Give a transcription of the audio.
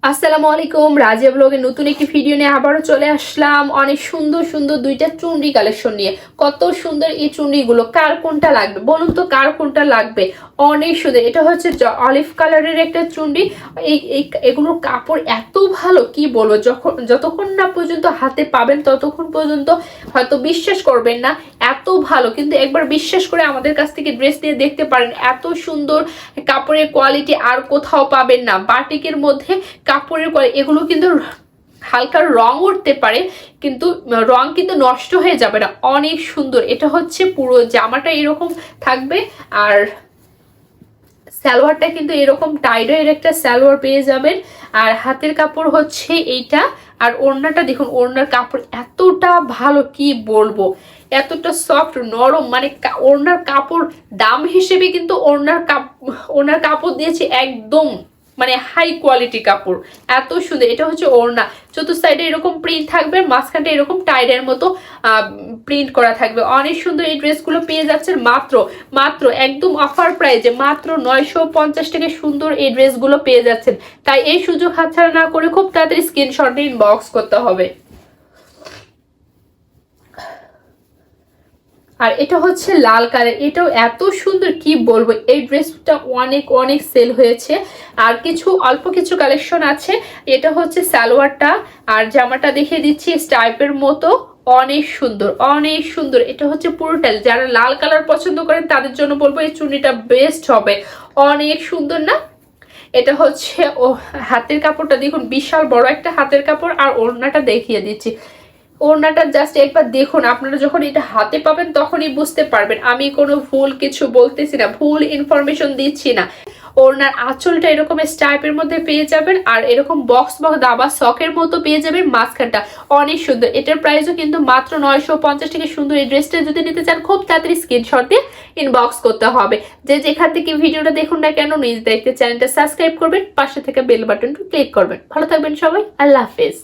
আসসালামু আলাইকুম, রাজিয়া ব্লগে নতুন একটি ভিডিও নিয়ে আবারও চলে আসলাম। অনেক সুন্দর সুন্দর দুইটা চুনরি কালেকশন নিয়ে। কত সুন্দর এই চুনরিগুলো, কার কোনটা লাগবে বলুন তো, কার কোনটা লাগবে? অনেক সুন্দর। এটা হচ্ছে অলিভ কালারের একটা চুনরি। এগুলোর কাপড় এত ভালো কি বলবো, যতক্ষণ না পর্যন্ত হাতে পাবেন ততক্ষণ পর্যন্ত হয়তো বিশ্বাস করবেন না, এত ভালো। কিন্তু একবার বিশ্বাস করে আমাদের কাছ থেকে ড্রেস নিয়ে দেখতে পারেন, এত সুন্দর কাপড়ের কোয়ালিটি আর কোথাও পাবেন না। বাটিকের মধ্যে কাপড়ের কোয়ালিটি, এগুলো কিন্তু হালকা রং উঠতে পারে কিন্তু রং কিন্তু নষ্ট হয়ে যাবে না। অনেক সুন্দর। এটা হচ্ছে পুরো জামাটা এরকম থাকবে, আর সালোয়ারটা কিন্তু এরকম টাইডের একটা সালোয়ার পেয়ে যাবেন। আর হাতের কাপড় হচ্ছে এইটা। আর ওড়নাটা দেখুন, ওড়নার কাপড় এতটা ভালো কি বলবো, এতটা সফট নরম, মানে ওড়নার কাপড় দাম হিসেবে কিন্তু ওড়নার কাপড় দিয়েছে একদম মানে হাই কোয়ালিটি কাপড়, এত সুন্দর। এটা হচ্ছে ওড়না, চতুর্থ সাইডে এরকম প্রিন্ট থাকবে, মাঝখানটা এরকম টাইডের মতো প্রিন্ট করা থাকবে। অনেক সুন্দর। এই ড্রেসগুলো পেয়ে যাচ্ছেন মাত্র মাত্র একদম অফার প্রাইজে, মাত্র 950 টাকা সুন্দর এই ড্রেসগুলো পেয়ে যাচ্ছেন। তাই এই সুযোগ হাতছাড়া না করে খুব তাড়াতাড়ি স্ক্রিনশট ইনবক্স করতে হবে। আর এটা হচ্ছে লাল কালার, এটাও এত সুন্দর কি বলবো। এই ড্রেসটা অনেক অনেক সেল হয়েছে। আর অল্প কিছু কালেকশন আছে। এটা হচ্ছে সালোয়ারটা, আর জামাটা দেখিয়ে দিচ্ছি স্টাইপের মতো। অনেক সুন্দর, অনেক সুন্দর। এটা হচ্ছে পুরোটাই, যারা লাল কালার পছন্দ করেন তাদের জন্য বলবো এই চুড়িটা বেস্ট হবে। অনেক সুন্দর না? এটা হচ্ছে হাতের কাপড়টা দেখুন, বিশাল বড় একটা হাতের কাপড়। আর ওড়নাটা দেখিয়ে দিচ্ছি, ওড়নাটা জাস্ট একবার দেখুন। আপনারা যখন এটা হাতে পাবেন তখনই বুঝতে পারবেন আমি কোনো ভুল কিছু বলতেছি না, ভুল ইনফরমেশন দিচ্ছি না। ওড়নার আঁচলটা এরকম স্টাইপের মধ্যে পেয়ে যাবেন, আর এরকম বক্স দাবা সকের মতো পেয়ে যাবেন মাঝখানটা। অনেক সুন্দর। এটার প্রাইসও কিন্তু মাত্র 950 টাকা সুন্দর। এই ড্রেসটা যদি নিতে চান খুব তাড়াতাড়ি স্ক্রিনশট দিয়ে ইনবক্স করতে হবে। যে যেখান থেকে ভিডিওটা দেখুন না কেন, নিজ দেখতে চ্যানেলটা সাবস্ক্রাইব করবেন, পাশে থেকে বেল বাটনটা ক্লিক করবেন। ভালো থাকবেন সবাই, আল্লাহ হাফেজ।